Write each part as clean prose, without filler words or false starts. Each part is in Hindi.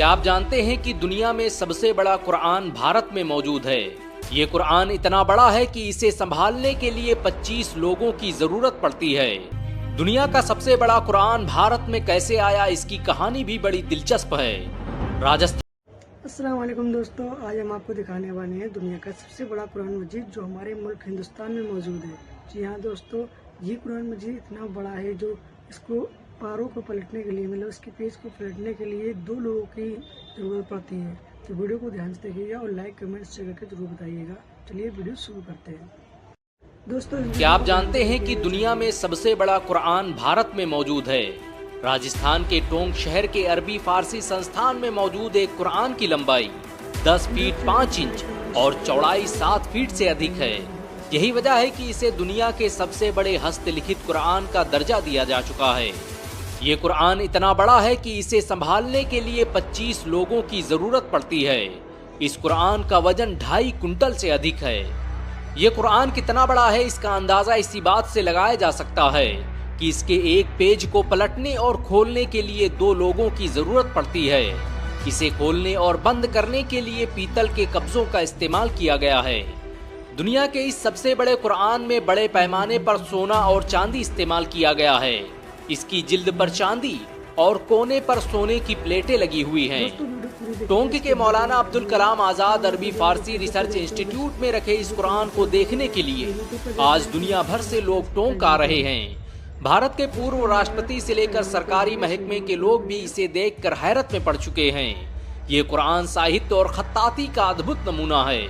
क्या आप जानते हैं कि दुनिया में सबसे बड़ा कुरान भारत में मौजूद है। ये कुरान इतना बड़ा है कि इसे संभालने के लिए 25 लोगों की जरूरत पड़ती है। दुनिया का सबसे बड़ा कुरान भारत में कैसे आया, इसकी कहानी भी बड़ी दिलचस्प है। राजस्थान। अस्सलाम वालेकुम दोस्तों, आज हम आपको दिखाने वाले हैं दुनिया का सबसे बड़ा कुरान मजीद जो हमारे मुल्क हिंदुस्तान में मौजूद है। जी हाँ दोस्तों, ये कुरान मजीद इतना बड़ा है जो इसको पारों को पलटने के लिए, मतलब इसके पेज को पलटने के लिए 2 लोगों की ज़रूरत पड़ती है। तो वीडियो को ध्यान से देखिएगा और लाइक कमेंट शेयर करके जरूर बताइएगा। चलिए वीडियो शुरू करते हैं दोस्तों। क्या आप जानते हैं कि दुनिया में सबसे बड़ा कुरान भारत में मौजूद है। राजस्थान के टोंक शहर के अरबी फारसी संस्थान में मौजूद एक कुरान की लंबाई 10 फीट 5 इंच और चौड़ाई 7 फीट से अधिक है। यही वजह है कि इसे दुनिया के सबसे बड़े हस्तलिखित कुरान का दर्जा दिया जा चुका है। ये कुरान इतना बड़ा है कि इसे संभालने के लिए 25 लोगों की जरूरत पड़ती है। इस कुरान का वजन 2.5 कुंटल से अधिक है। ये कुरान कितना बड़ा है, इसका अंदाजा इसी बात से लगाया जा सकता है कि इसके एक पेज को पलटने और खोलने के लिए 2 लोगों की जरूरत पड़ती है। इसे खोलने और बंद करने के लिए पीतल के कब्जों का इस्तेमाल किया गया है। दुनिया के इस सबसे बड़े कुरान में बड़े पैमाने पर सोना और चांदी इस्तेमाल किया गया है। इसकी जिल्द पर चांदी और कोने पर सोने की प्लेटें लगी हुई हैं। टोंक के मौलाना अब्दुल कलाम आजाद अरबी फारसी रिसर्च इंस्टीट्यूट में रखे इस कुरान को देखने के लिए आज दुनिया भर से लोग टोंक आ रहे हैं। भारत के पूर्व राष्ट्रपति से लेकर सरकारी महकमे के लोग भी इसे देखकर हैरत में पड़ चुके हैं। ये कुरान साहित्य और खत्ताती का अद्भुत नमूना है।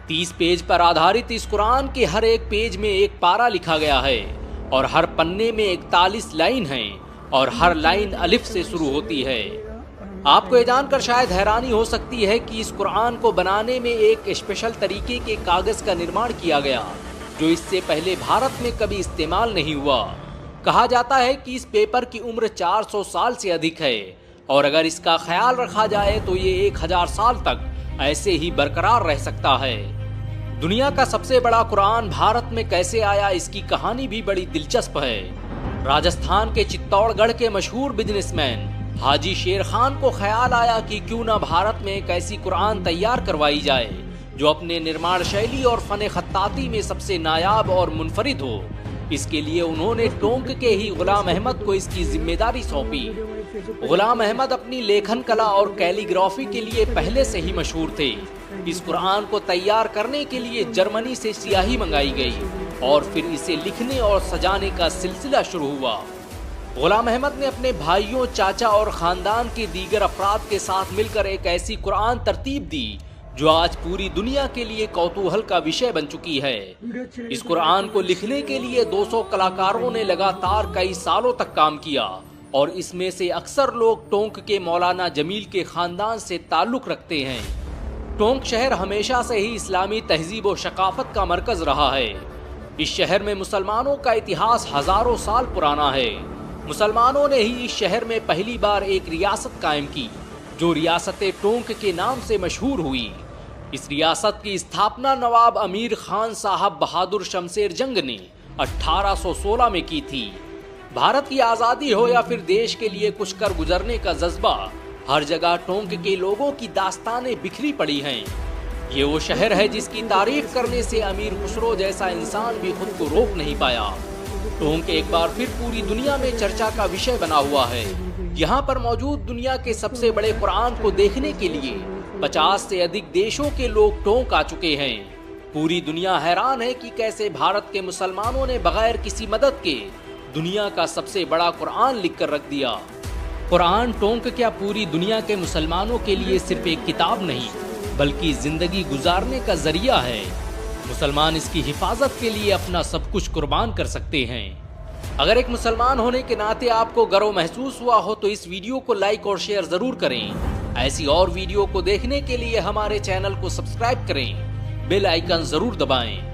30 पेज पर आधारित इस कुरान के हर एक पेज में एक पारा लिखा गया है और हर पन्ने में 41 लाइन हैं और हर लाइन अलिफ से शुरू होती है। आपको ये जानकर शायद हैरानी हो सकती है कि इस कुरान को बनाने में एक स्पेशल तरीके के कागज का निर्माण किया गया जो इससे पहले भारत में कभी इस्तेमाल नहीं हुआ। कहा जाता है कि इस पेपर की उम्र 400 साल से अधिक है और अगर इसका ख्याल रखा जाए तो ये 1000 साल तक ऐसे ही बरकरार रह सकता है। दुनिया का सबसे बड़ा कुरान भारत में कैसे आया, इसकी कहानी भी बड़ी दिलचस्प है। राजस्थान के चित्तौड़गढ़ के मशहूर बिजनेसमैन हाजी शेर खान को ख्याल आया कि क्यों न भारत में एक ऐसी कुरान तैयार करवाई जाए जो अपने निर्माण शैली और फन खत्ताती में सबसे नायाब और मुनफरिद हो। इसके लिए उन्होंने टोंक के ही गुलाम अहमद को इसकी जिम्मेदारी सौंपी। गुलाम अहमद अपनी लेखन कला और कैलीग्राफी के लिए पहले से ही मशहूर थे। इस कुरान को तैयार करने के लिए जर्मनी से स्याही मंगाई गई और फिर इसे लिखने और सजाने का सिलसिला शुरू हुआ। गुलाम अहमद ने अपने भाइयों, चाचा और खानदान के दीगर अफराद के साथ मिलकर एक ऐसी कुरान तरतीब दी जो आज पूरी दुनिया के लिए कौतूहल का विषय बन चुकी है। इस कुरान को लिखने के लिए 200 कलाकारों ने लगातार कई सालों तक काम किया और इसमें से अक्सर लोग टोंक के मौलाना जमील के खानदान से ताल्लुक रखते हैं। टोंक शहर हमेशा से ही इस्लामी तहजीब और शकाफत का मरकज रहा है। इस शहर में मुसलमानों का इतिहास हजारों साल पुराना है। मुसलमानों ने ही इस शहर में पहली बार एक रियासत कायम की जो रियासत टोंक के नाम से मशहूर हुई। इस रियासत की स्थापना नवाब अमीर खान साहब बहादुर शमशेर जंग ने 1816 में की थी। भारत की आज़ादी हो या फिर देश के लिए कुछ कर गुजरने का जज्बा, हर जगह टोंक के लोगों की दास्तानें बिखरी पड़ी हैं। ये वो शहर है जिसकी तारीफ करने से अमीर खुसरो जैसा इंसान भी खुद को रोक नहीं पाया। टोंक एक बार फिर पूरी दुनिया में चर्चा का विषय बना हुआ है। यहाँ पर मौजूद दुनिया के सबसे बड़े कुरान को देखने के लिए 50 से अधिक देशों के लोग टोंक आ चुके हैं। पूरी दुनिया हैरान है कि कैसे भारत के मुसलमानों ने बगैर किसी मदद के दुनिया का सबसे बड़ा कुरान लिखकर रख दिया। कुरान टोंक क्या पूरी दुनिया के मुसलमानों के लिए सिर्फ एक किताब नहीं बल्कि जिंदगी गुजारने का जरिया है। मुसलमान इसकी हिफाजत के लिए अपना सब कुछ कुर्बान कर सकते हैं। अगर एक मुसलमान होने के नाते आपको गर्व महसूस हुआ हो तो इस वीडियो को लाइक और शेयर जरूर करें। ऐसी और वीडियो को देखने के लिए हमारे चैनल को सब्सक्राइब करें, बेल आइकन जरूर दबाएं।